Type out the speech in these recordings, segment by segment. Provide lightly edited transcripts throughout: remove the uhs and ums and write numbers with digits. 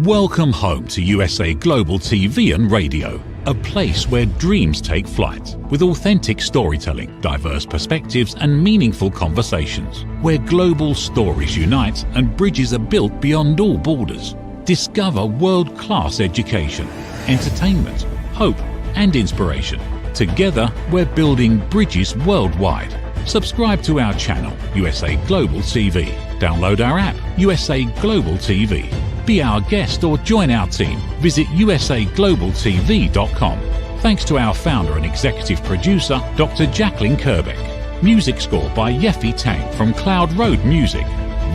Welcome home to USA Global TV and Radio, a place where dreams take flight, with authentic storytelling, diverse perspectives and meaningful conversations, where global stories unite and bridges are built beyond all borders. Discover world-class education, entertainment, hope and inspiration. Together, we're building bridges worldwide. Subscribe to our channel, USA Global TV. Download our app, USA Global TV. Be our guest or join our team. Visit usaglobaltv.com. Thanks to our founder and executive producer, Dr. Jacqueline Kerbeck. Music score by Yeffy Tang from Cloud Road Music.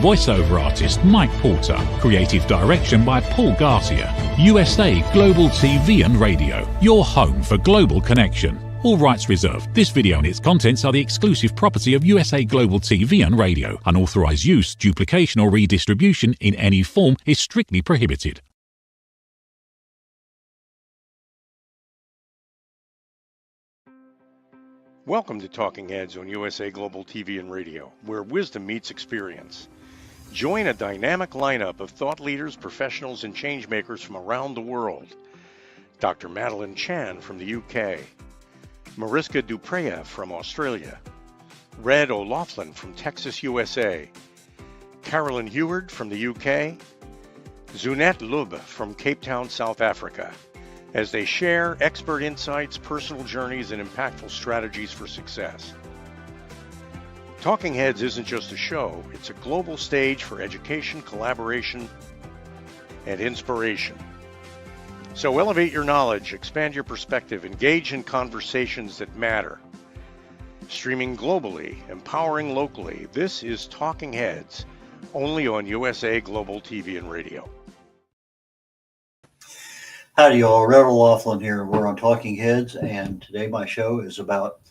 Voiceover artist Mike Porter. Creative direction by Paul Garcia. USA Global TV and Radio, your home for global connection. All rights reserved. This video and its contents are the exclusive property of USA Global TV and Radio. Unauthorized use, duplication or redistribution in any form is strictly prohibited. Welcome to Talking Heads on USA Global TV and Radio, where wisdom meets experience. Join a dynamic lineup of thought leaders, professionals, and changemakers from around the world. Dr. Madeline Chan from the UK, Mariska Dupreya from Australia, red.olaughlin from Texas, USA, Carolyn Heward from the UK, Zunette Lub from Cape Town, South Africa, as they share expert insights, personal journeys, and impactful strategies for success. Talking Heads isn't just a show, it's a global stage for education, collaboration, and inspiration. So elevate your knowledge, expand your perspective, engage in conversations that matter. Streaming globally, empowering locally, this is Talking Heads, only on USA Global TV and Radio. Howdy y'all, red.olaughlin here. We're on Talking Heads, and today my show is about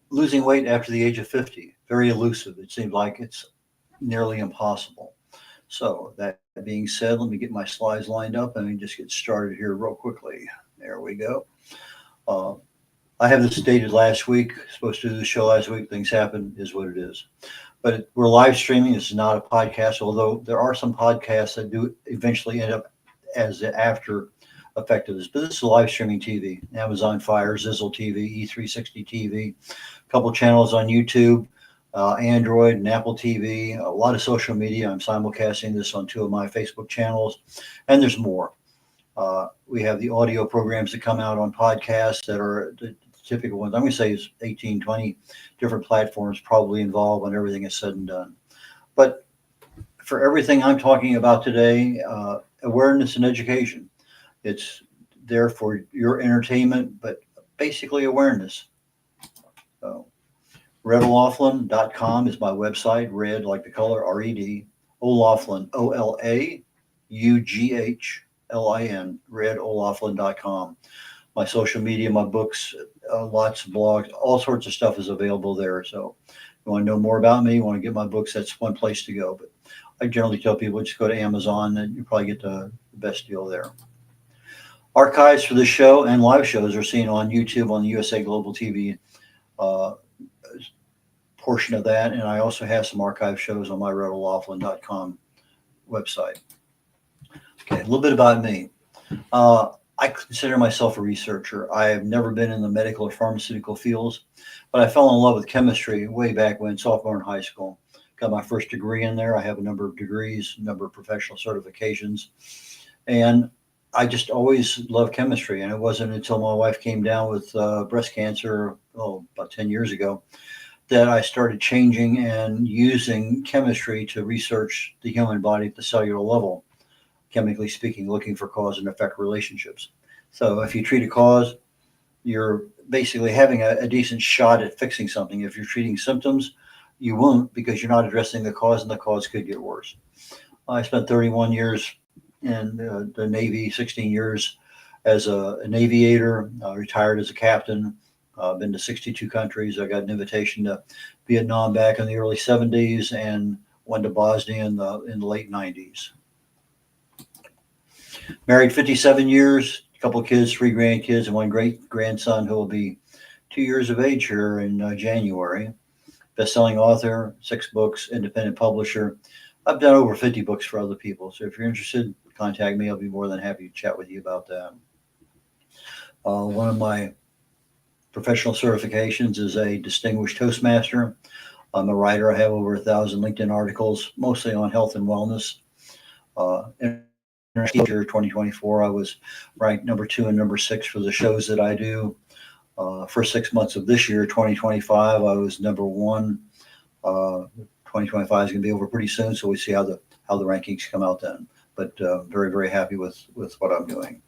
losing weight after the age of 50. Very elusive. It seems like it's nearly impossible. So that being said, let me get my slides lined up and just get started here real quickly. There we go. I have this dated last week. Supposed to do the show last week. Things happen, is what it is. But we're live streaming. This is not a podcast, although there are some podcasts that do eventually end up as the after effect of this. But this is live streaming TV. Amazon Fire, Zizzle TV, E360 TV, a couple channels on YouTube. Android and Apple TV, a lot of social media. I'm simulcasting this on 2 of my Facebook channels, and there's more. We have the audio programs that come out on podcasts that are the typical ones. I'm going to say is 18, 20 different platforms probably involved when everything is said and done. But for everything I'm talking about today, awareness and education. It's there for your entertainment, but basically awareness. So, red.olaughlin.com is my website. Red, like the color, R-E-D. Olaughlin, O-L-A-U-G-H-L-I-N, red.olaughlin.com. My social media, my books, lots of blogs, all sorts of stuff is available there. So if you want to know more about me, you want to get my books, that's one place to go. But I generally tell people just go to Amazon and you probably get the best deal there. Archives for the show and live shows are seen on YouTube on the USA Global TV portion of that, and I also have some archive shows on my red.olaughlin.com website. Okay, a little bit about me. I consider myself a researcher. I have never been in the medical or pharmaceutical fields, but I fell in love with chemistry way back when, sophomore in high school. Got my first degree in there. I have a number of degrees, a number of professional certifications, and I just always loved chemistry. And it wasn't until my wife came down with breast cancer, about 10 years ago, that I started changing and using chemistry to research the human body at the cellular level, chemically speaking, looking for cause and effect relationships. So if you treat a cause, you're basically having a decent shot at fixing something. If you're treating symptoms, you won't, because you're not addressing the cause, and the cause could get worse. I spent 31 years in the Navy, 16 years as an aviator, retired as a captain. Been to 62 countries. I got an invitation to Vietnam back in the early 70s and went to Bosnia in the late 90s. Married 57 years, a couple of kids, 3 grandkids, and 1 great grandson who will be 2 years of age here in January. Best-selling author, 6 books, independent publisher. I've done over 50 books for other people. So if you're interested, contact me. I'll be more than happy to chat with you about that. One of my professional certifications is a distinguished Toastmaster. I'm a writer. I have over 1,000 LinkedIn articles, mostly on health and wellness. Year 2024, I was ranked number 2 and number 6 for the shows that I do. For 6 months of this year, 2025, I was number 1. 2025 is going to be over pretty soon, so we see how the rankings come out then. But very, very happy with what I'm doing.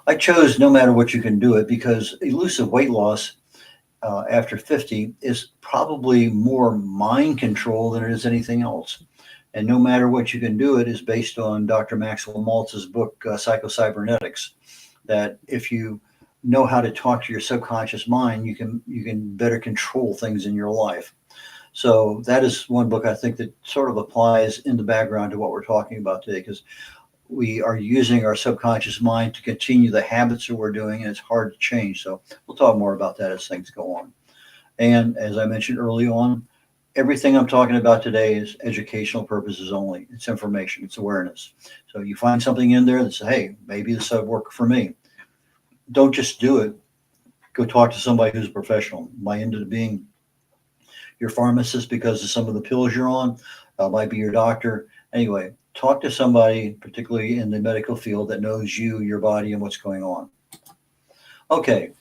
I chose No Matter What You Can Do It because elusive weight loss after 50 is probably more mind control than it is anything else. And No Matter What You Can Do It is based on Dr. Maxwell Maltz's book, Psychocybernetics, that if you know how to talk to your subconscious mind, you can better control things in your life. So that is one book I think that sort of applies in the background to what we're talking about today, because we are using our subconscious mind to continue the habits that we're doing, and it's hard to change. So we'll talk more about that as things go on. And as I mentioned early on, everything I'm talking about today is educational purposes only. It's information, it's awareness. So you find something in there that says, hey, maybe this would work for me. Don't just do it. Go talk to somebody who's a professional. Might end up being your pharmacist because of some of the pills you're on. Might be your doctor. Anyway, talk to somebody, particularly in the medical field, that knows you, your body, and what's going on. Okay.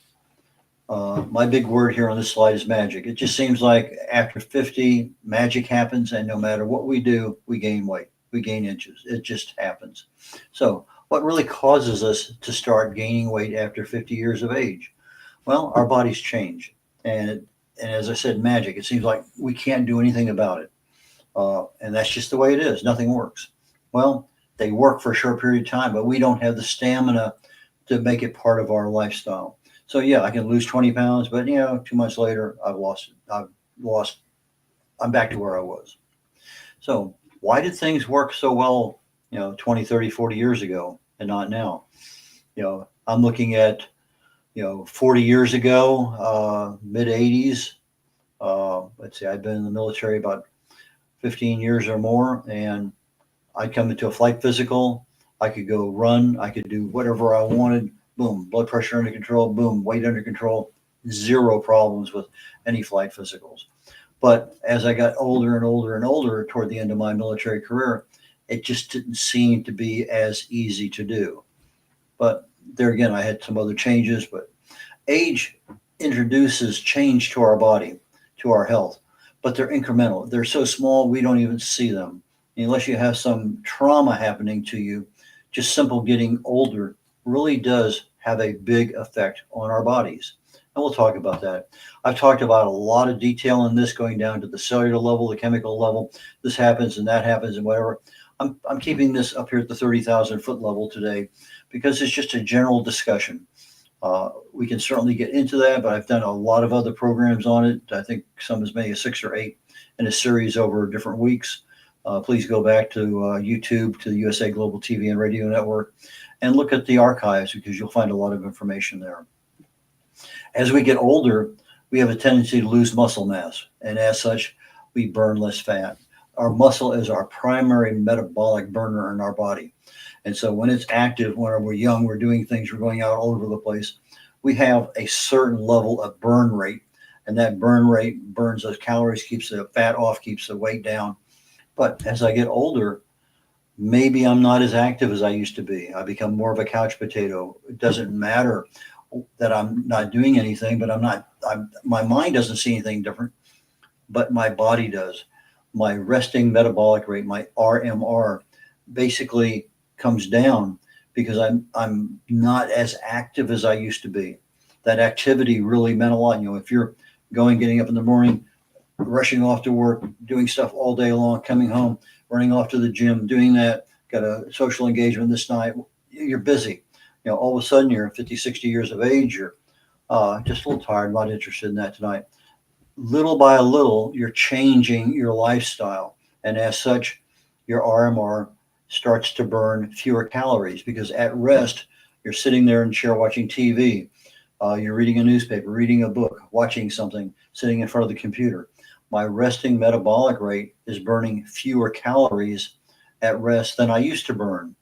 My big word here on this slide is magic. It just seems like after 50, magic happens, and no matter what we do, we gain weight, we gain inches. It just happens. So what really causes us to start gaining weight after 50 years of age? Well, our bodies change. And as I said, magic. It seems like we can't do anything about it. And that's just the way it is. Nothing works. Well, they work for a short period of time, but we don't have the stamina to make it part of our lifestyle. So yeah, I can lose 20 pounds, but 2 months later, I'm back to where I was. So why did things work so well, 20, 30, 40 years ago and not now? I'm looking at, 40 years ago, mid 80s. Let's see, I've been in the military about 15 years or more, and I'd come into a flight physical. I could go run. I could do whatever I wanted. Boom, blood pressure under control. Boom, weight under control. Zero problems with any flight physicals. But as I got older and older and older toward the end of my military career, it just didn't seem to be as easy to do. But there again, I had some other changes. But age introduces change to our body, to our health. But they're incremental. They're so small, we don't even see them. Unless you have some trauma happening to you, just simple getting older really does have a big effect on our bodies. And we'll talk about that. I've talked about a lot of detail in this, going down to the cellular level, the chemical level. This happens and that happens and whatever. I'm keeping this up here at the 30,000 foot level today because it's just a general discussion. We can certainly get into that, but I've done a lot of other programs on it. I think some as many as 6 or 8 in a series over different weeks. Please go back to YouTube, to the USA Global TV and Radio Network, and look at the archives because you'll find a lot of information there. As we get older, we have a tendency to lose muscle mass, and as such, we burn less fat. Our muscle is our primary metabolic burner in our body. And so when it's active, when we're young, we're doing things, we're going out all over the place, we have a certain level of burn rate, and that burn rate burns those calories, keeps the fat off, keeps the weight down. But as I get older, maybe I'm not as active as I used to be. I become more of a couch potato. It doesn't matter that I'm not doing anything, but my mind doesn't see anything different, but my body does. My resting metabolic rate, my RMR, basically comes down because I'm not as active as I used to be. That activity really meant a lot. If you're getting up in the morning, rushing off to work, doing stuff all day long, coming home, running off to the gym, doing that, got a social engagement this night, you're busy. All of a sudden you're 50, 60 years of age, you're just a little tired, not interested in that tonight. Little by little, you're changing your lifestyle. And as such, your RMR starts to burn fewer calories because at rest, you're sitting there in a chair watching TV. You're reading a newspaper, reading a book, watching something, sitting in front of the computer. My resting metabolic rate is burning fewer calories at rest than I used to burn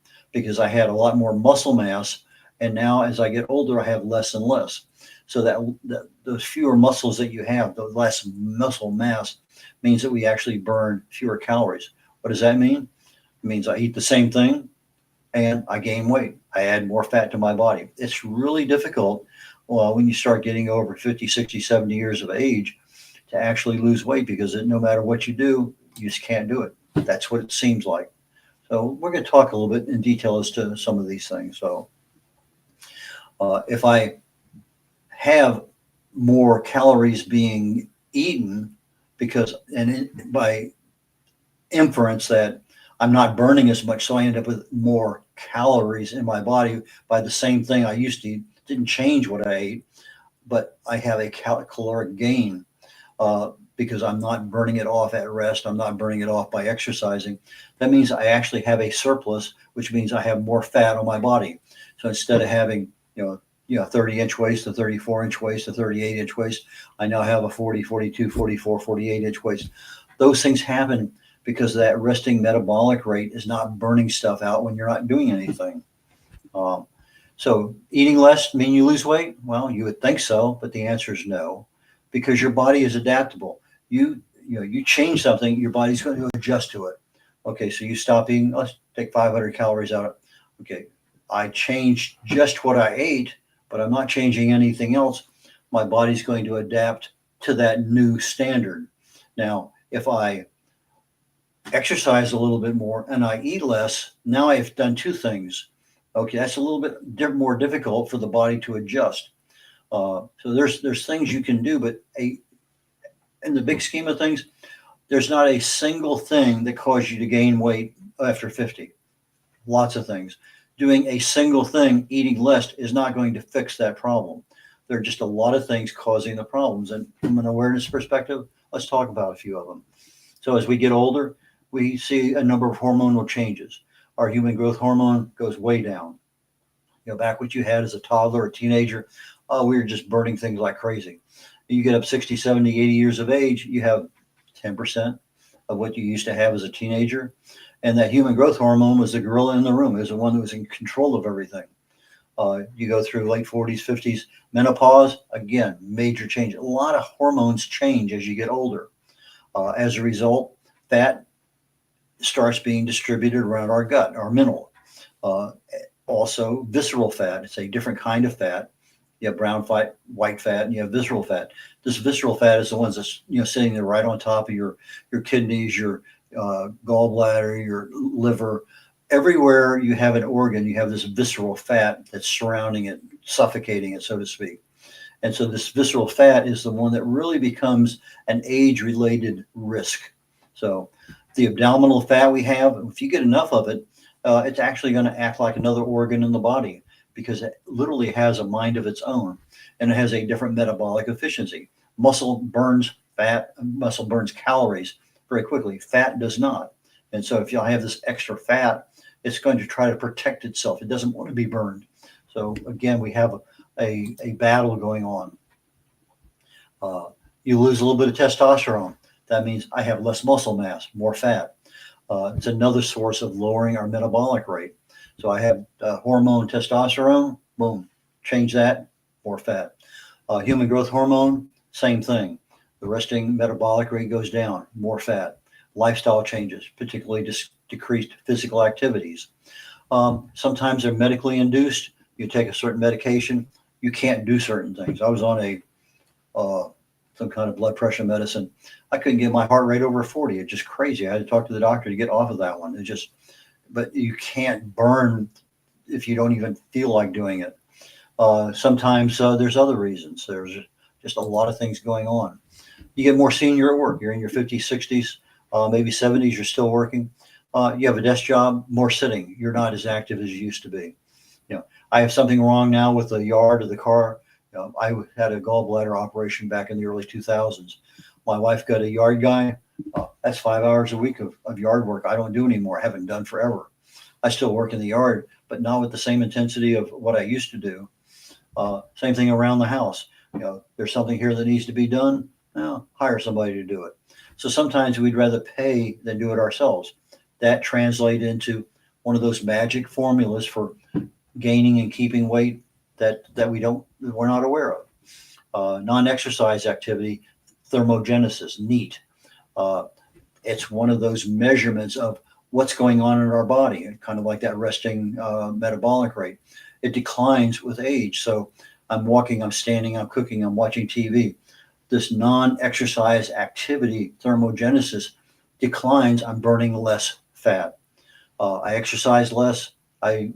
because I had a lot more muscle mass. And now as I get older, I have less and less. So that those fewer muscles that you have, the less muscle mass, means that we actually burn fewer calories. What does that mean? It means I eat the same thing and I gain weight. I add more fat to my body. It's really difficult when you start getting over 50, 60, 70 years of age to actually lose weight, because no matter what you do, you just can't do it. That's what it seems like. So we're going to talk a little bit in detail as to some of these things. So if I have more calories being eaten, by inference that I'm not burning as much, so I end up with more calories in my body by the same thing I used to eat. Didn't change what I ate, but I have a caloric gain because I'm not burning it off at rest. I'm not burning it off by exercising. That means I actually have a surplus, which means I have more fat on my body. So instead of having 30-inch waist, a 34-inch waist, a 38-inch waist, I now have a 40, 42, 44, 48-inch waist. Those things happen because that resting metabolic rate is not burning stuff out when you're not doing anything. So eating less mean you lose weight? Well, you would think so, but the answer is no, because your body is adaptable. You change something, your body's going to adjust to it. Okay, so you stop eating, let's take 500 calories out. Okay, I changed just what I ate, but I'm not changing anything else. My body's going to adapt to that new standard. Now, if I exercise a little bit more and I eat less, now I've done two things. Okay, that's a little bit more difficult for the body to adjust. So there's things you can do, but in the big scheme of things, there's not a single thing that causes you to gain weight after 50. Lots of things. Doing a single thing, eating less, is not going to fix that problem. There are just a lot of things causing the problems. And from an awareness perspective, let's talk about a few of them. So as we get older, we see a number of hormonal changes. Our human growth hormone goes way down. Back what you had as a toddler or teenager, we were just burning things like crazy. You get up 60, 70, 80 years of age, you have 10% of what you used to have as a teenager. And that human growth hormone was the gorilla in the room. It was the one that was in control of everything. You go through late 40s, 50s, menopause, again, major change. A lot of hormones change as you get older. As a result, fat starts being distributed around our gut, our mental. Also, visceral fat. It's a different kind of fat. You have brown fat, white fat, and you have visceral fat. This visceral fat is the ones that's sitting there right on top of your kidneys, your gallbladder, your liver. Everywhere you have an organ, you have this visceral fat that's surrounding it, suffocating it, so to speak. And so this visceral fat is the one that really becomes an age-related risk. So the abdominal fat we have, if you get enough of it, it's actually going to act like another organ in the body, because it literally has a mind of its own, and it has a different metabolic efficiency. Muscle burns fat, muscle burns calories very quickly. Fat does not. And so if you have this extra fat, it's going to try to protect itself. It doesn't want to be burned. So again, we have a battle going on. You lose a little bit of testosterone. That means I have less muscle mass, more fat. It's another source of lowering our metabolic rate. So I have hormone testosterone, boom, change that, more fat. Human growth hormone, same thing. The resting metabolic rate goes down, more fat. Lifestyle changes, particularly decreased physical activities. Sometimes they're medically induced. You take a certain medication, you can't do certain things. I was on some kind of blood pressure medicine. I couldn't get my heart rate over 40. It's just crazy. I had to talk to the doctor to get off of that one. But you can't burn if you don't even feel like doing it. Sometimes there's other reasons. There's just a lot of things going on. You get more senior at work. You're in your 50s, 60s, maybe 70s. You're still working. You have a desk job, more sitting. You're not as active as you used to be. I have something wrong now with the yard of the car. I had a gallbladder operation back in the early 2000s. My wife got a yard guy. That's 5 hours a week of yard work I don't do anymore. I haven't done forever. I still work in the yard, but not with the same intensity of what I used to do. Same thing around the house. There's something here that needs to be done. Hire somebody to do it. So sometimes we'd rather pay than do it ourselves. That translates into, one of those magic formulas for gaining and keeping weight that we're not aware of. Non-exercise activity, thermogenesis, NEAT. It's one of those measurements of what's going on in our body, kind of like that resting metabolic rate. It declines with age. So I'm walking, I'm standing, I'm cooking, I'm watching TV. This non-exercise activity, thermogenesis, declines. I'm burning less fat. I exercise less. I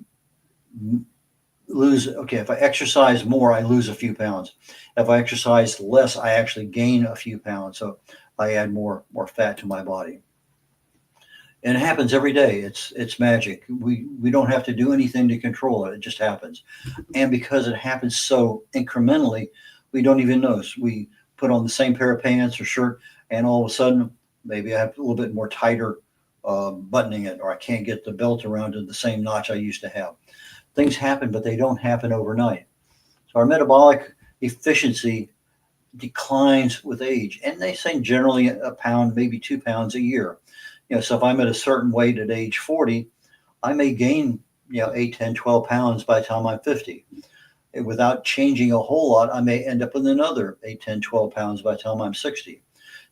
lose. Okay, if I exercise more, I lose a few pounds. If I exercise less, I actually gain a few pounds. So I add more fat to my body. And it happens every day. It's magic. We don't have to do anything to control it. It just happens. And because it happens so incrementally, we don't even notice. We put on the same pair of pants or shirt, and all of a sudden, maybe I have a little bit more tighter buttoning it, or I can't get the belt around to the same notch I used to have. Things happen, but they don't happen overnight. So our metabolic efficiency declines with age. And they say generally a pound, maybe 2 pounds a year. So if I'm at a certain weight at age 40, I may gain, 8, 10, 12 pounds by the time I'm 50. And without changing a whole lot, I may end up with another 8, 10, 12 pounds by the time I'm 60.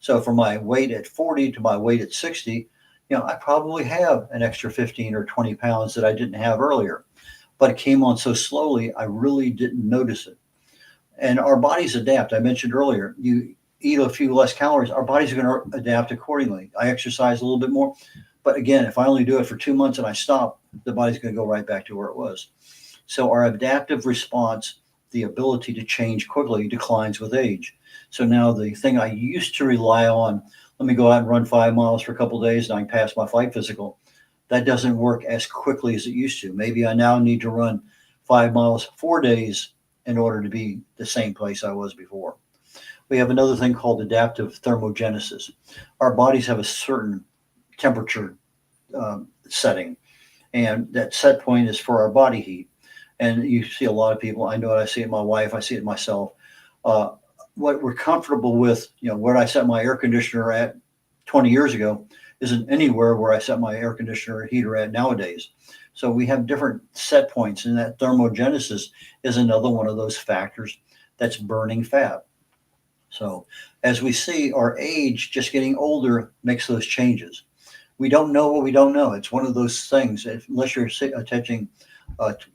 So from my weight at 40 to my weight at 60, I probably have an extra 15 or 20 pounds that I didn't have earlier. But it came on so slowly, I really didn't notice it. And our bodies adapt. I mentioned earlier, you eat a few less calories, our body's going to adapt accordingly. I exercise a little bit more. But again, if I only do it for 2 months and I stop, the body's going to go right back to where it was. So our adaptive response, the ability to change quickly, declines with age. So now the thing I used to rely on, let me go out and run 5 miles for a couple of days and I can pass my flight physical. That doesn't work as quickly as it used to. Maybe I now need to run 5 miles 4 days in order to be the same place I was before. We have another thing called adaptive thermogenesis. Our bodies have a certain temperature setting, and that set point is for our body heat. And you see a lot of people, I know it, I see it in my wife, I see it in myself. What we're comfortable with, where I set my air conditioner at 20 years ago isn't anywhere where I set my air conditioner heater at nowadays. So we have different set points, and that thermogenesis is another one of those factors that's burning fat. So as we see, our age, just getting older, makes those changes. We don't know what we don't know. It's one of those things, unless you're attending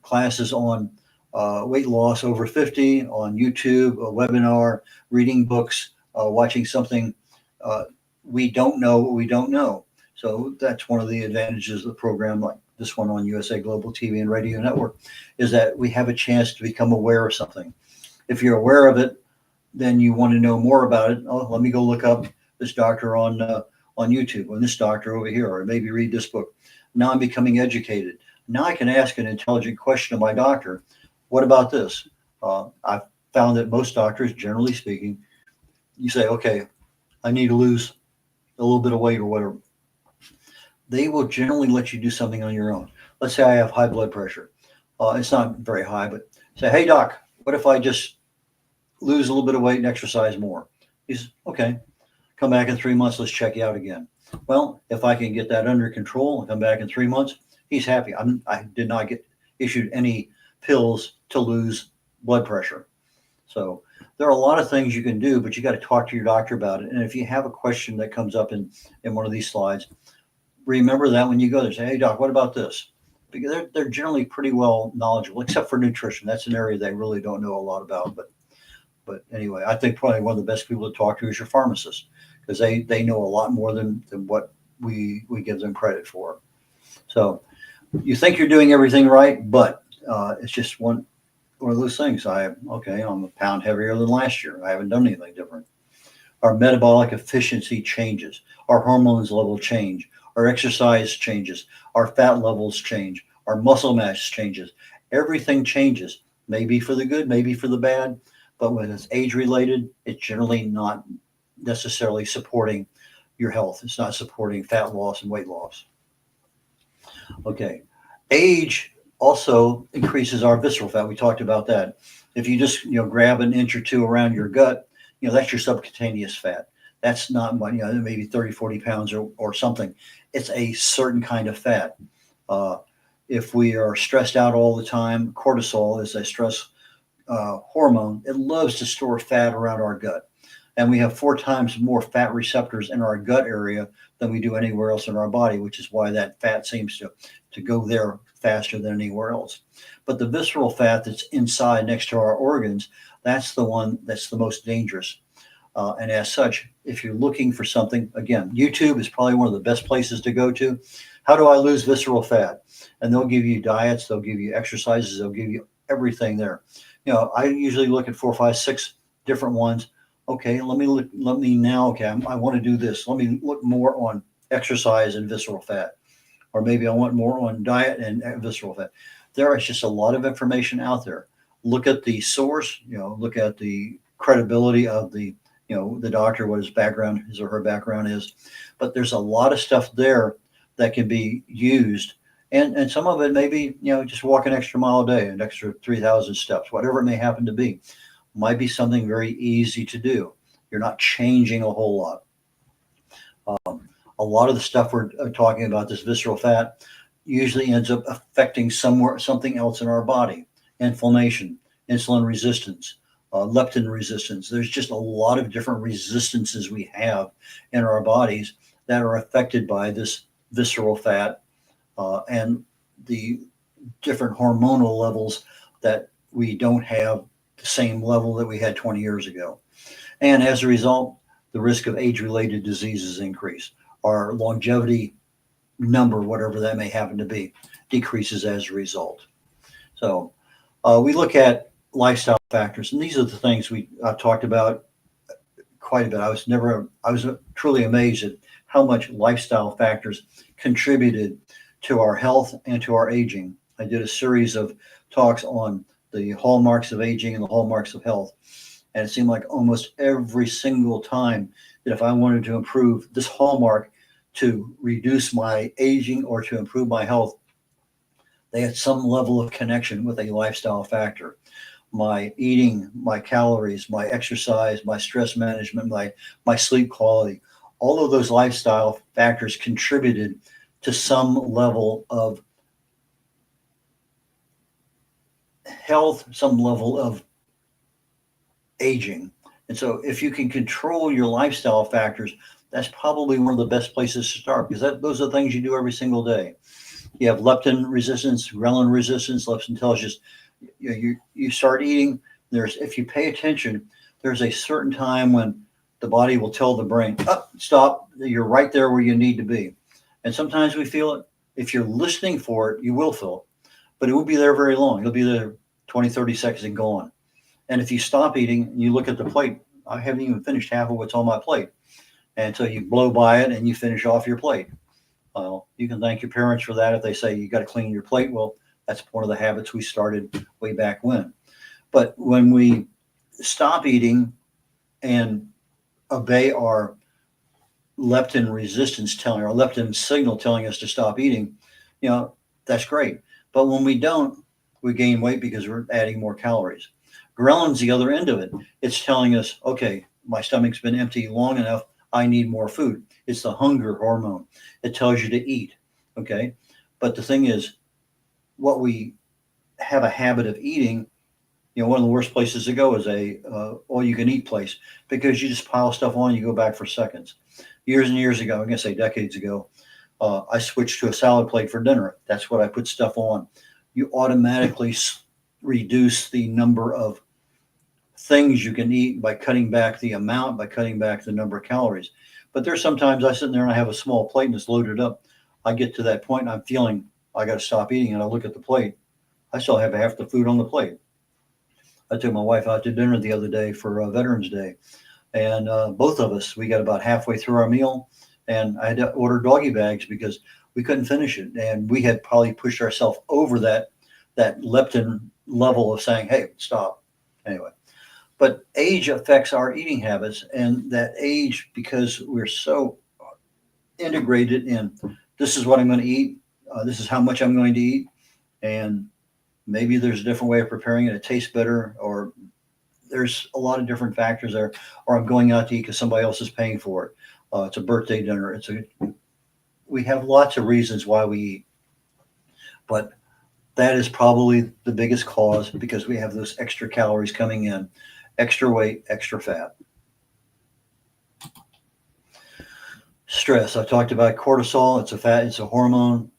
classes on weight loss over 50, on YouTube, a webinar, reading books, watching something, we don't know what we don't know. So that's one of the advantages of the program like this one on USA Global TV and Radio Network, is that we have a chance to become aware of something. If you're aware of it, then you want to know more about it. Oh, let me go look up this doctor on YouTube, or this doctor over here, or maybe read this book. Now I'm becoming educated. Now I can ask an intelligent question of my doctor. What about this? I've found that most doctors, generally speaking, you say, okay, I need to lose a little bit of weight or whatever. They will generally let you do something on your own. Let's say I have high blood pressure. It's not very high, but say, hey, doc, what if I just lose a little bit of weight and exercise more? He says, okay, come back in 3 months. Let's check you out again. Well, if I can get that under control and come back in 3 months, he's happy. I did not get issued any pills to lose blood pressure. So there are a lot of things you can do, but you got to talk to your doctor about it. And if you have a question that comes up in one of these slides, remember that when you go there, say, hey, doc, what about this? Because they're generally pretty well knowledgeable, except for nutrition. That's an area they really don't know a lot about. But anyway, I think probably one of the best people to talk to is your pharmacist, because they know a lot more than what we give them credit for. So you think you're doing everything right, but it's just one of those things. I'm a pound heavier than last year. I haven't done anything different. Our metabolic efficiency changes. Our hormones level change. Our exercise changes. Our fat levels change. Our muscle mass changes. Everything changes. Maybe for the good, maybe for the bad. But when it's age related, it's generally not necessarily supporting your health. It's not supporting fat loss and weight loss. Okay. Age also increases our visceral fat. We talked about that. If you just grab an inch or two around your gut, that's your subcutaneous fat. That's not maybe 30, 40 pounds or something. It's a certain kind of fat. If we are stressed out all the time, cortisol is a stress hormone. It loves to store fat around our gut. And we have 4 times more fat receptors in our gut area than we do anywhere else in our body, which is why that fat seems to go there faster than anywhere else. But the visceral fat that's inside next to our organs, that's the one that's the most dangerous. And as such, if you're looking for something, again, YouTube is probably one of the best places to go to. How do I lose visceral fat? And they'll give you diets, they'll give you exercises, they'll give you everything there. I usually look at 4, 5, 6 different ones. Okay, let me now, okay, I want to do this. Let me look more on exercise and visceral fat. Or maybe I want more on diet and visceral fat. There is just a lot of information out there. Look at the source, look at the credibility of the doctor, what his or her background is. But there's a lot of stuff there that can be used. And some of it may be, just walk an extra mile a day, an extra 3,000 steps, whatever it may happen to be. Might be something very easy to do. You're not changing a whole lot. A lot of the stuff we're talking about, this visceral fat, usually ends up affecting something else in our body. Inflammation, insulin resistance, leptin resistance. There's just a lot of different resistances we have in our bodies that are affected by this visceral fat and the different hormonal levels that we don't have the same level that we had 20 years ago. And as a result, the risk of age-related diseases increase. Our longevity number, whatever that may happen to be, decreases as a result. So we look at lifestyle factors, and these are the things I've talked about quite a bit. I was truly amazed at how much lifestyle factors contributed to our health and to our aging. I did a series of talks on the hallmarks of aging and the hallmarks of health. And it seemed like almost every single time that if I wanted to improve this hallmark to reduce my aging or to improve my health, they had some level of connection with a lifestyle factor. My eating, my calories, my exercise, my stress management, my sleep quality, all of those lifestyle factors contributed to some level of health, some level of aging. And so if you can control your lifestyle factors, that's probably one of the best places to start, because those are things you do every single day. You have leptin resistance, ghrelin resistance. Leptin tells you start eating. If you pay attention, there's a certain time when the body will tell the brain, stop, you're right there where you need to be. And sometimes we feel it. If you're listening for it, you will feel it, but it won't be there very long. It'll be there 20, 30 seconds and gone. And if you stop eating and you look at the plate, I haven't even finished half of what's on my plate. And so you blow by it and you finish off your plate. Well, you can thank your parents for that if they say you got to clean your plate. Well, that's one of the habits we started way back when. But when we stop eating and obey our leptin resistance telling, our leptin signal telling us to stop eating, that's great. But when we don't, we gain weight because we're adding more calories. Ghrelin's the other end of it. It's telling us, okay, my stomach's been empty long enough. I need more food. It's the hunger hormone. It tells you to eat. Okay. But the thing is, what we have a habit of eating, one of the worst places to go is a all you can eat place, because you just pile stuff on and you go back for seconds. Years and years ago, I'm going to say decades ago, I switched to a salad plate for dinner. That's what I put stuff on. You automatically reduce the number of things you can eat by cutting back the amount, by cutting back the number of calories. But there's sometimes I sit there and I have a small plate and it's loaded up. I get to that point and I'm feeling I got to stop eating, and I look at the plate. I still have half the food on the plate. I took my wife out to dinner the other day for Veterans Day, and both of us, we got about halfway through our meal, and I had to order doggy bags because we couldn't finish it. And we had probably pushed ourselves over that leptin level of saying, hey, stop. Anyway, but age affects our eating habits, and that age, because we're so integrated in this is what I'm going to eat, this is how much I'm going to eat, and maybe there's a different way of preparing it. It tastes better, or there's a lot of different factors there, or I'm going out to eat because somebody else is paying for it. It's a birthday dinner. We have lots of reasons why we eat. But that is probably the biggest cause, because we have those extra calories coming in, extra weight, extra fat. Stress. I talked about cortisol. It's a hormone.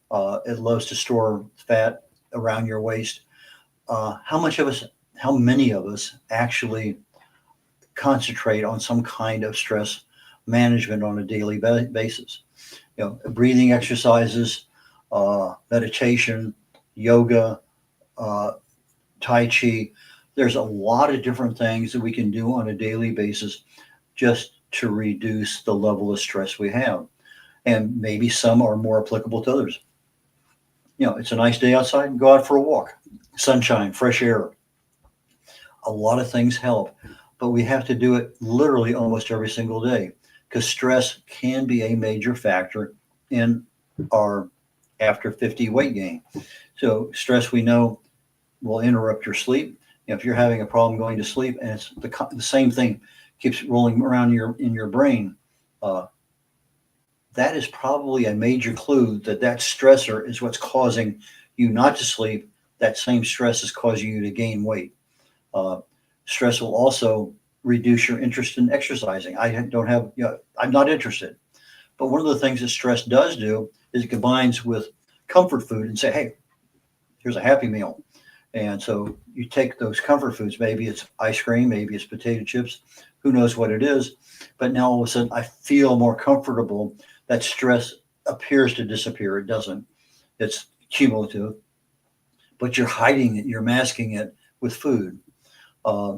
It loves to store fat around your waist. How many of us actually concentrate on some kind of stress management on a daily basis? Breathing exercises, meditation, yoga, Tai Chi. There's a lot of different things that we can do on a daily basis just to reduce the level of stress we have. And maybe some are more applicable to others. It's a nice day outside, and go out for a walk. Sunshine, fresh air. A lot of things help, but we have to do it literally almost every single day, because stress can be a major factor in our after 50 weight gain. So stress, we know, will interrupt your sleep. If you're having a problem going to sleep, and it's the same thing keeps rolling around in your brain, that is probably a major clue that stressor is what's causing you not to sleep. That same stress is causing you to gain weight. Stress will also reduce your interest in exercising. I'm not interested. But one of the things that stress does do is it combines with comfort food and say, hey, here's a happy meal. And so you take those comfort foods, maybe it's ice cream, maybe it's potato chips, who knows what it is. But now all of a sudden I feel more comfortable. That stress appears to disappear. It doesn't. It's cumulative, but you're hiding it, you're masking it with food.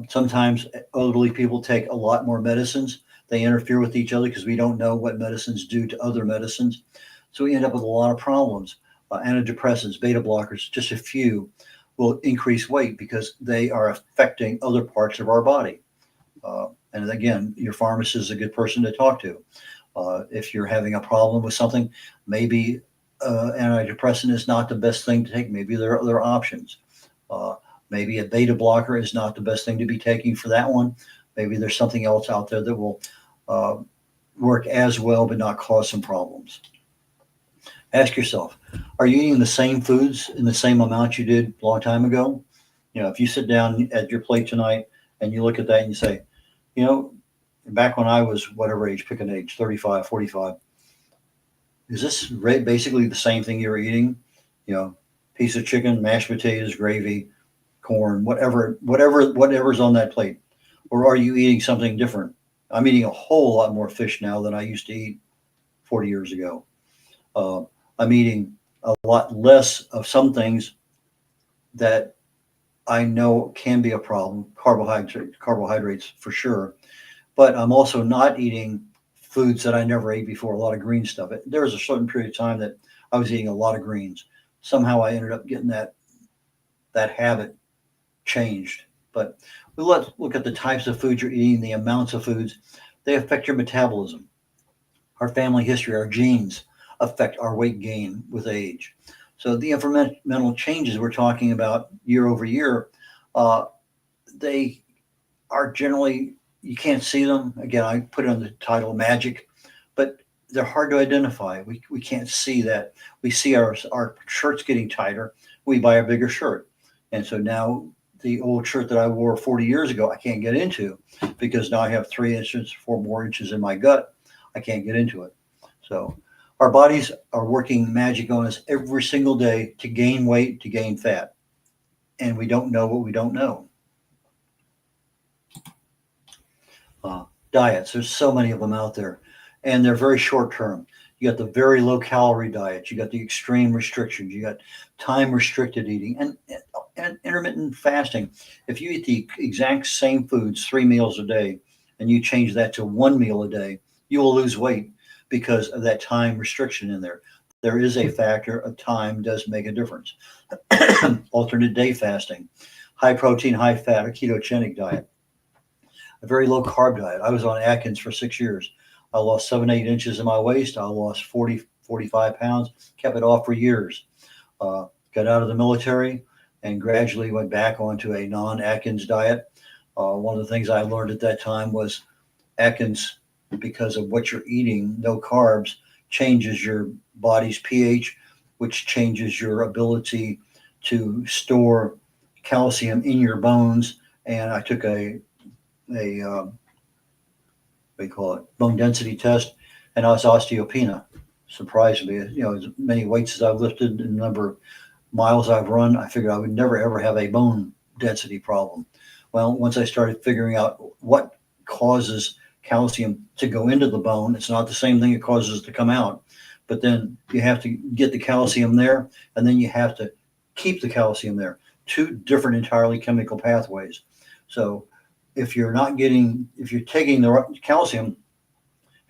Sometimes elderly people take a lot more medicines. They interfere with each other because we don't know what medicines do to other medicines. So we end up with a lot of problems. Antidepressants, beta blockers, just a few, will increase weight because they are affecting other parts of our body. And again, your pharmacist is a good person to talk to. If you're having a problem with something, maybe antidepressant is not the best thing to take. Maybe there are other options. Maybe a beta blocker is not the best thing to be taking for that one. Maybe there's something else out there that will work as well but not cause some problems. Ask yourself, are you eating the same foods in the same amount you did a long time ago? If you sit down at your plate tonight and you look at that and you say, back when I was whatever age, pick an age, 35, 45, is this basically the same thing you were eating? Piece of chicken, mashed potatoes, gravy, corn, whatever's on that plate. Or are you eating something different? I'm eating a whole lot more fish now than I used to eat 40 years ago. I'm eating a lot less of some things that I know can be a problem, carbohydrates for sure. But I'm also not eating foods that I never ate before, a lot of green stuff. There was a certain period of time that I was eating a lot of greens. Somehow I ended up getting that habit changed. But let's look at the types of food you're eating, the amounts of foods. They affect your metabolism. Our family history, our genes affect our weight gain with age. So the environmental changes we're talking about year over year, they are generally, you can't see them. Again, I put it on the title magic, but they're hard to identify. We can't see that. We see our shirts getting tighter. We buy a bigger shirt. And so now the old shirt that I wore 40 years ago, I can't get into because now I have 3 inches, 4 more inches in my gut. I can't get into it. So our bodies are working magic on us every single day to gain weight, to gain fat. And we don't know what we don't know. Diets, there's so many of them out there, and they're very short term. You got the very low calorie diets, you got the extreme restrictions, you got time restricted eating, and intermittent fasting. If you eat the exact same foods 3 meals a day and you change that to 1 meal a day, you will lose weight because of that time restriction in there. There is a factor of time does make a difference. Alternate day fasting, high protein, high fat, or ketogenic diet, a very low carb diet. I was on Atkins for 6 years. I lost 7-8 inches in my waist. I lost 40-45 pounds, kept it off for years. Got out of the military and gradually went back onto a non-Atkins diet. One of the things I learned at that time was Atkins, because of what you're eating, no carbs, changes your body's pH which changes your ability to store calcium in your bones. And I took a what do you call it, bone density test, and I was osteopenia. Surprised me, as many weights as I've lifted and the number of miles I've run, I figured I would never ever have a bone density problem. Well, once I started figuring out what causes calcium to go into the bone, it's not the same thing it causes to come out. But then you have to get the calcium there, and then you have to keep the calcium there. Two different entirely chemical pathways. So if you're taking the right calcium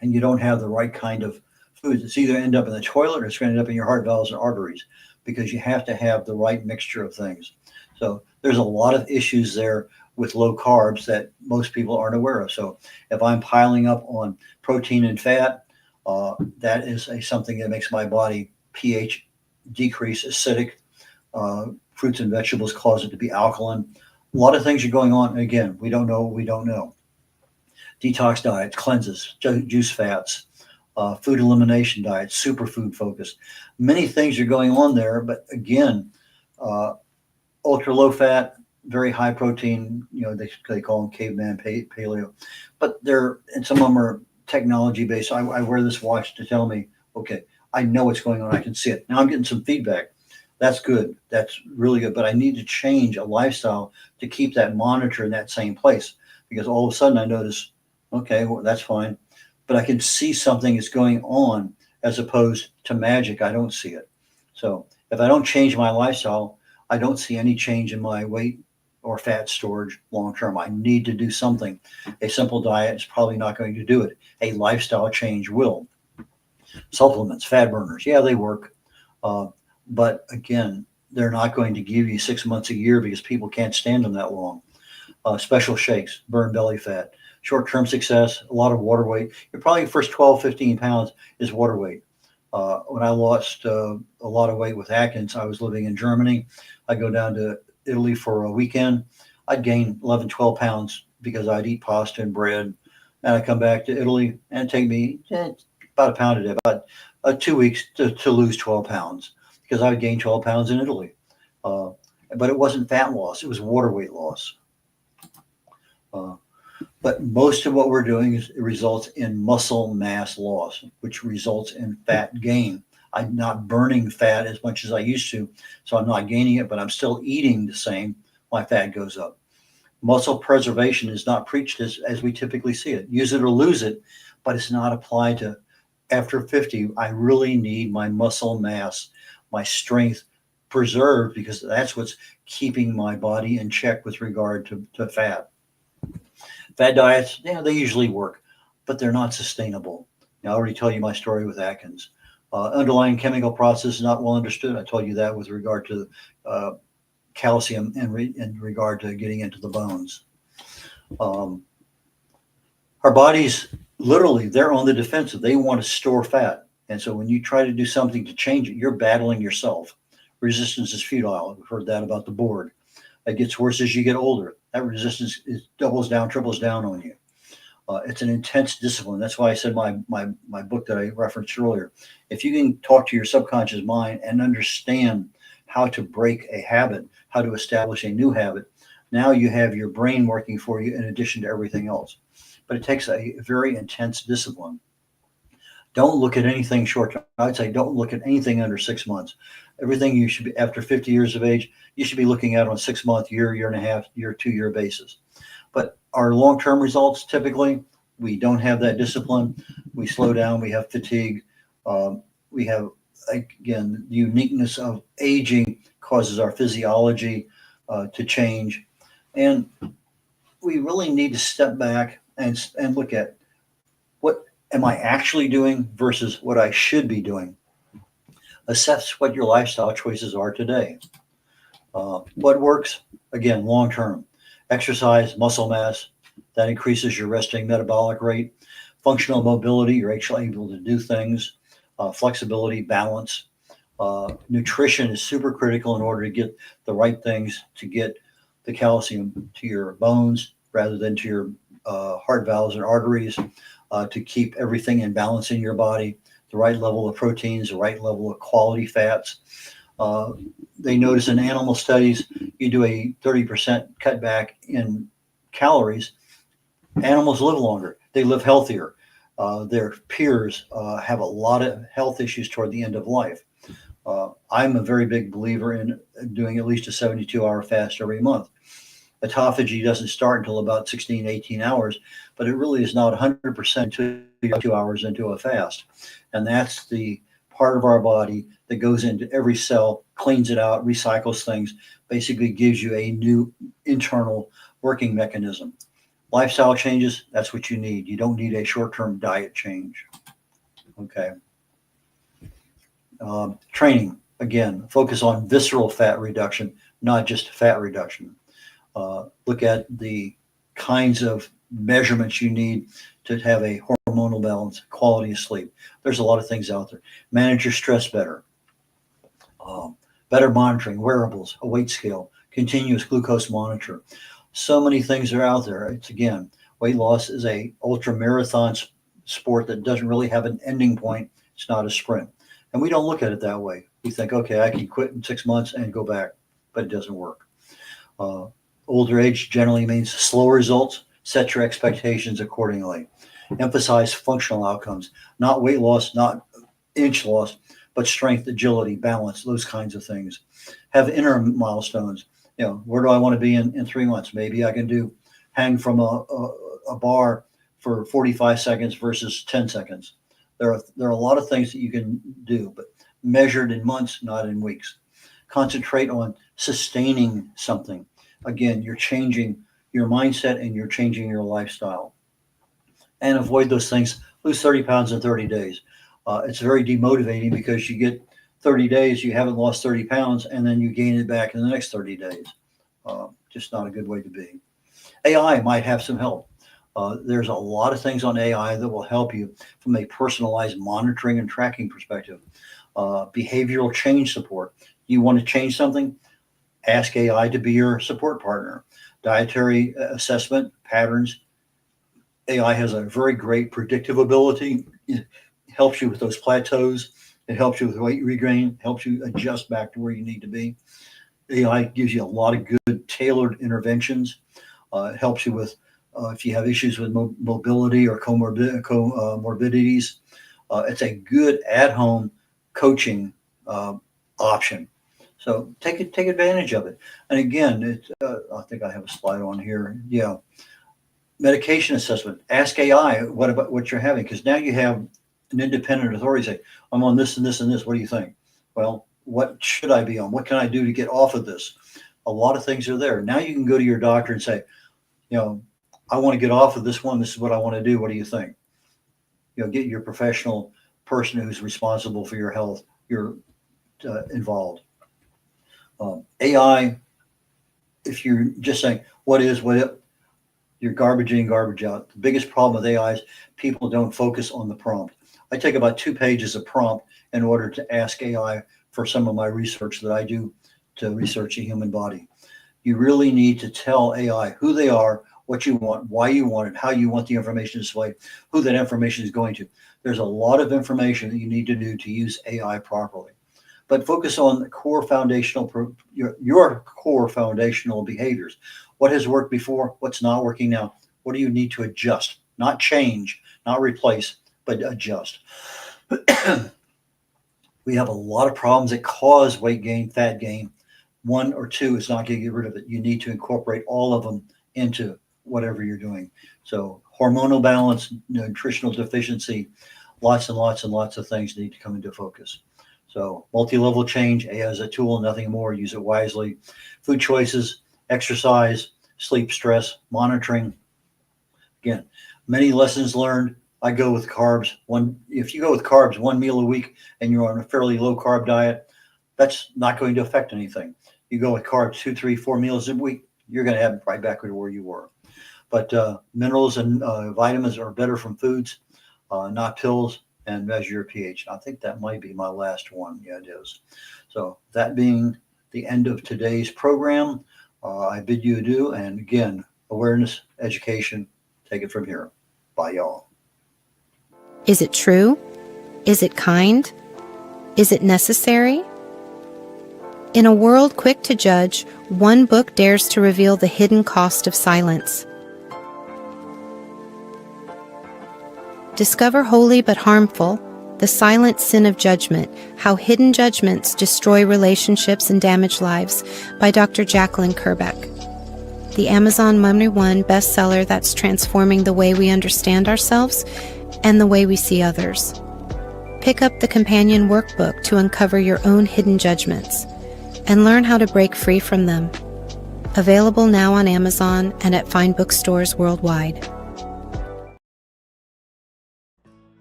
and you don't have the right kind of foods, it's either end up in the toilet or it's going to end up in your heart valves and arteries, because you have to have the right mixture of things. So there's a lot of issues there with low carbs that most people aren't aware of. So if I'm piling up on protein and fat, that is something that makes my body pH decrease, acidic. Fruits and vegetables cause it to be alkaline. A lot of things are going on. Again, we don't know. Detox diets, cleanses, juice fats, food elimination diets, superfood focus. Many things are going on there, but again, ultra low fat, very high protein, they call them caveman paleo, but and some of them are technology based. I wear this watch to tell me, okay, I know what's going on. I can see it. Now I'm getting some feedback. That's good. That's really good. But I need to change a lifestyle to keep that monitor in that same place, because all of a sudden I notice, okay, well, that's fine, but I can see something is going on as opposed to magic. I don't see it. So if I don't change my lifestyle, I don't see any change in my weight or fat storage long term. I need to do something. A simple diet is probably not going to do it. A lifestyle change will. Supplements, fat burners, yeah, they work. But again, they're not going to give you 6 months a year because people can't stand them that long. Special shakes, burn belly fat, short-term success, a lot of water weight. Your probably first 12, 15 pounds is water weight. When I lost a lot of weight with Atkins, I was living in Germany. I go down to Italy for a weekend. I'd gain 11, 12 pounds because I'd eat pasta and bread. And I come back to Italy and it'd take me about a pound a day, about 2 weeks to lose 12 pounds. Because I would gain 12 pounds in Italy. But it wasn't fat loss, it was water weight loss. But most of what we're doing is it results in muscle mass loss, which results in fat gain. I'm not burning fat as much as I used to, so I'm not gaining it, but I'm still eating the same. My fat goes up. Muscle preservation is not preached as we typically see it. Use it or lose it, but it's not applied to after 50. I really need my muscle mass, my strength preserved, because that's what's keeping my body in check with regard to fat. Fat diets, yeah, they usually work, but they're not sustainable. Now, I already told you my story with Atkins. Underlying chemical process is not well understood. I told you that with regard to calcium in regard to getting into the bones. Our bodies, literally, they're on the defensive. They want to store fat. And so when you try to do something to change it, you're battling yourself. Resistance is futile. We've heard that about the board. It gets worse as you get older. That resistance doubles down, triples down on you. It's an intense discipline. That's why I said my book that I referenced earlier. If you can talk to your subconscious mind and understand how to break a habit, how to establish a new habit, now you have your brain working for you in addition to everything else. But it takes a very intense discipline. Don't look at anything short term. I'd say don't look at anything under 6 months. Everything you should be, after 50 years of age, you should be looking at on 6 month, year and a half, year, 2 year basis. But our long term results, typically, we don't have that discipline. We slow down. We have fatigue. We have, again, the uniqueness of aging causes our physiology to change. And we really need to step back and look at what am I actually doing versus what I should be doing. Assess what your lifestyle choices are today. What works? Again, long term. Exercise, muscle mass, that increases your resting metabolic rate. Functional mobility, you're actually able to do things. Flexibility, balance. Nutrition is super critical in order to get the right things to get the calcium to your bones rather than to your heart valves and arteries, to keep everything in balance in your body. the right level of proteins, the right level of quality fats. They notice in animal studies, you do a 30% cutback in calories, animals live longer. They live healthier. Their peers have a lot of health issues toward the end of life. I'm a very big believer in doing at least a 72-hour fast every month. Autophagy doesn't start until about 16, 18 hours, but it really is not 100% until you're 2 hours into a fast. And that's the part of our body that goes into every cell, cleans it out, recycles things, basically gives you a new internal working mechanism. Lifestyle changes, that's what you need. You don't need a short-term diet change. Okay. Training, again, focus on visceral fat reduction, not just fat reduction. Look at the kinds of measurements you need to have a hormonal balance, quality of sleep. There's a lot of things out there. Manage your stress better. Better monitoring, wearables, a weight scale, continuous glucose monitor. So many things are out there. It's, again, weight loss is a ultra marathon sport that doesn't really have an ending point. It's not a sprint. And we don't look at it that way. We think, okay, I can quit in 6 months and go back, but it doesn't work. Older age generally means slow results. Set your expectations accordingly. Emphasize functional outcomes, not weight loss, not inch loss, but strength, agility, balance, those kinds of things. Have interim milestones. Where do I want to be in 3 months? Maybe I can hang from a bar for 45 seconds versus 10 seconds. There are a lot of things that you can do, but measured in months, not in weeks. Concentrate on sustaining something. Again, you're changing your mindset and you're changing your lifestyle. And avoid those things. Lose 30 pounds in 30 days. It's very demotivating because you get 30 days, you haven't lost 30 pounds, and then you gain it back in the next 30 days. Just not a good way to be. AI might have some help. There's a lot of things on AI that will help you from a personalized monitoring and tracking perspective. Behavioral change support. You want to change something? Ask AI to be your support partner. Dietary assessment patterns. AI has a very great predictive ability. It helps you with those plateaus. It helps you with weight regain, helps you adjust back to where you need to be. AI gives you a lot of good tailored interventions. It helps you with if you have issues with mobility or comorbidities. It's a good at-home coaching option. So take advantage of it. And again, I think I have a slide on here. Yeah. Medication assessment. Ask AI what you're having, because now you have an independent authority say, I'm on this and this and this. What do you think? Well, what should I be on? What can I do to get off of this? A lot of things are there. Now you can go to your doctor and say, I want to get off of this one. This is what I want to do. What do you think? Get your professional person who's responsible for your health. You're involved. AI, if you're just saying, what is, you're garbage in, garbage out. The biggest problem with AI is people don't focus on the prompt. I take about 2 pages of prompt in order to ask AI for some of my research that I do to research the human body. You really need to tell AI who they are, what you want, why you want it, how you want the information displayed, who that information is going to. There's a lot of information that you need to do to use AI properly. But focus on the core foundational, your core foundational behaviors. What has worked before? What's not working now? What do you need to adjust? Not change, not replace, but adjust. We have a lot of problems that cause weight gain, fat gain. 1 or 2 is not going to get rid of it. You need to incorporate all of them into whatever you're doing. So hormonal balance, nutritional deficiency, lots and lots and lots of things need to come into focus. So multi-level change, AI as a tool, nothing more. Use it wisely. Food choices, exercise, sleep, stress, monitoring. Again, many lessons learned. I go with carbs. If you go with carbs 1 meal a week and you're on a fairly low carb diet, that's not going to affect anything. You go with carbs 2, 3, 4 meals a week, you're going to have it right back to where you were. But minerals and vitamins are better from foods, not pills. And measure your pH. I think that might be my last one. Yeah, it is. So that being the end of today's program, I bid you adieu. And again, awareness, education, take it from here. Bye, y'all. Is it true? Is it kind? Is it necessary? In a world quick to judge, one book dares to reveal the hidden cost of silence. Discover Holy but Harmful, The Silent Sin of Judgment, How Hidden Judgments Destroy Relationships and Damage Lives by Dr. Jacqueline Kerbeck. The Amazon #1 bestseller that's transforming the way we understand ourselves and the way we see others. Pick up the companion workbook to uncover your own hidden judgments and learn how to break free from them. Available now on Amazon and at fine bookstores worldwide.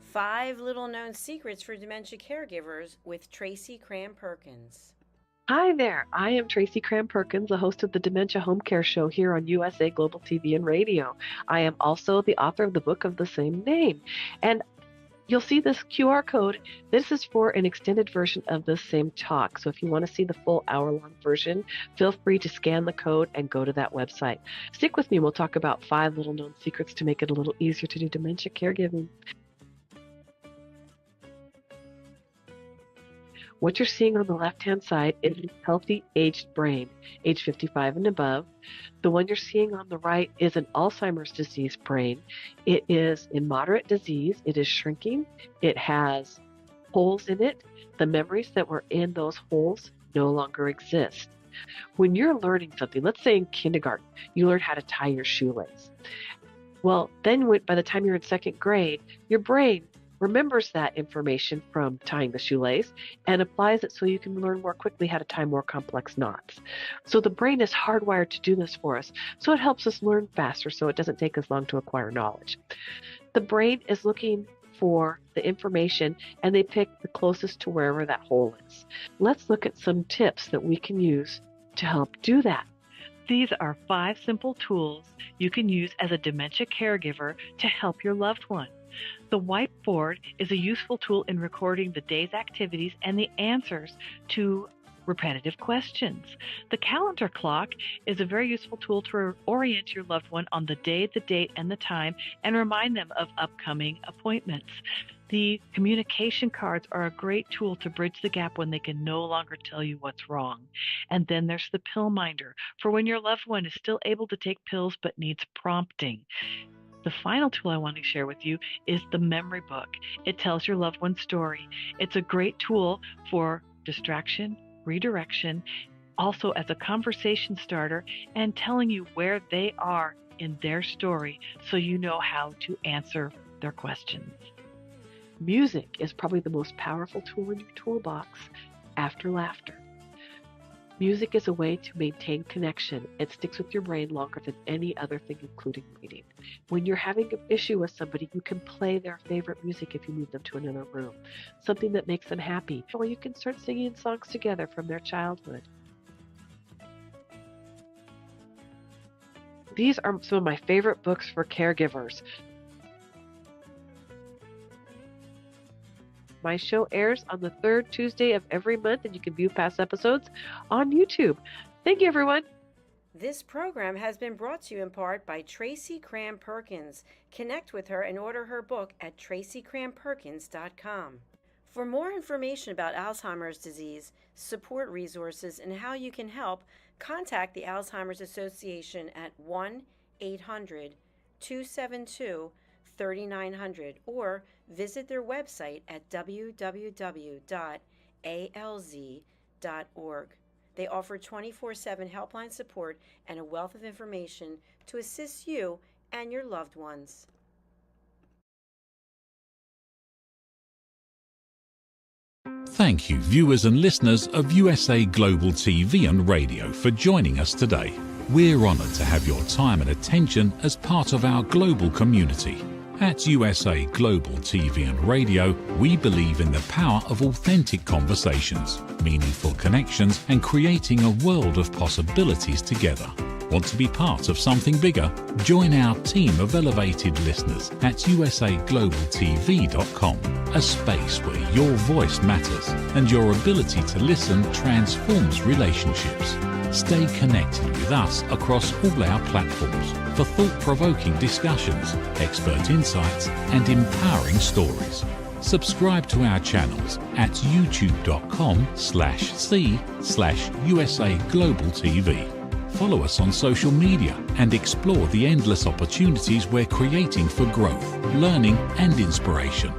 5 little-known secrets for dementia caregivers with Tracy Cram-Perkins. Hi there, I am Tracy Cram-Perkins, the host of the Dementia Home Care Show here on USA Global TV and Radio. I am also the author of the book of the same name. And you'll see this QR code. This is for an extended version of the same talk. So if you want to see the full hour-long version, feel free to scan the code and go to that website. Stick with me. We'll talk about 5 little-known secrets to make it a little easier to do dementia caregiving. What you're seeing on the left-hand side is a healthy aged brain, age 55 and above. The one you're seeing on the right is an Alzheimer's disease brain. It is in moderate disease. It is shrinking. It has holes in it. The memories that were in those holes no longer exist. When you're learning something, let's say in kindergarten, you learn how to tie your shoelace. Well, then by the time you're in 2nd grade, your brain remembers that information from tying the shoelace and applies it so you can learn more quickly how to tie more complex knots. So the brain is hardwired to do this for us, so it helps us learn faster so it doesn't take us long to acquire knowledge. The brain is looking for the information and they pick the closest to wherever that hole is. Let's look at some tips that we can use to help do that. These are 5 simple tools you can use as a dementia caregiver to help your loved one. The whiteboard is a useful tool in recording the day's activities and the answers to repetitive questions. The calendar clock is a very useful tool to orient your loved one on the day, the date, and the time, and remind them of upcoming appointments. The communication cards are a great tool to bridge the gap when they can no longer tell you what's wrong. And then there's the pill minder for when your loved one is still able to take pills but needs prompting. The final tool I want to share with you is the memory book. It tells your loved one's story. It's a great tool for distraction, redirection, also as a conversation starter, and telling you where they are in their story so you know how to answer their questions. Music is probably the most powerful tool in your toolbox after laughter. Music is a way to maintain connection. It sticks with your brain longer than any other thing, including reading. When you're having an issue with somebody, you can play their favorite music if you move them to another room, something that makes them happy, or you can start singing songs together from their childhood. These are some of my favorite books for caregivers. My show airs on the 3rd Tuesday of every month, and you can view past episodes on YouTube. Thank you, everyone. This program has been brought to you in part by Tracy Cram-Perkins. Connect with her and order her book at tracycramperkins.com. For more information about Alzheimer's disease, support resources, and how you can help, contact the Alzheimer's Association at 1-800-272-3900 or visit their website at www.alz.org. They offer 24/7 helpline support and a wealth of information to assist you and your loved ones. Thank you, viewers and listeners of USA Global TV and Radio, for joining us today. We're honored to have your time and attention as part of our global community. At USA Global TV and Radio, we believe in the power of authentic conversations, meaningful connections, and creating a world of possibilities together. Want to be part of something bigger? Join our team of elevated listeners at usaglobaltv.com, a space where your voice matters and your ability to listen transforms relationships. Stay connected with us across all our platforms for thought-provoking discussions, expert insights, and empowering stories. Subscribe to our channels at youtube.com/c/usaglobaltv. Follow us on social media and explore the endless opportunities we're creating for growth, learning and inspiration.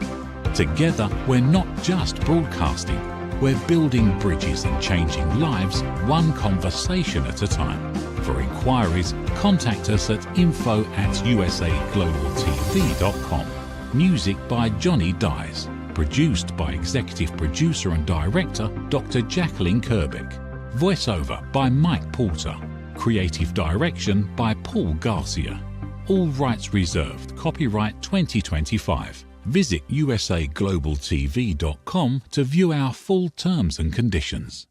Together, we're not just broadcasting, we're building bridges and changing lives one conversation at a time. For inquiries, contact us at info@usaglobaltv.com. Music by Johnny Dies. Produced by Executive Producer and Director Dr. Jacqueline Kerbeck. Voiceover by Mike Porter. Creative Direction by Paul Garcia. All rights reserved. Copyright 2025. Visit usaglobaltv.com to view our full terms and conditions.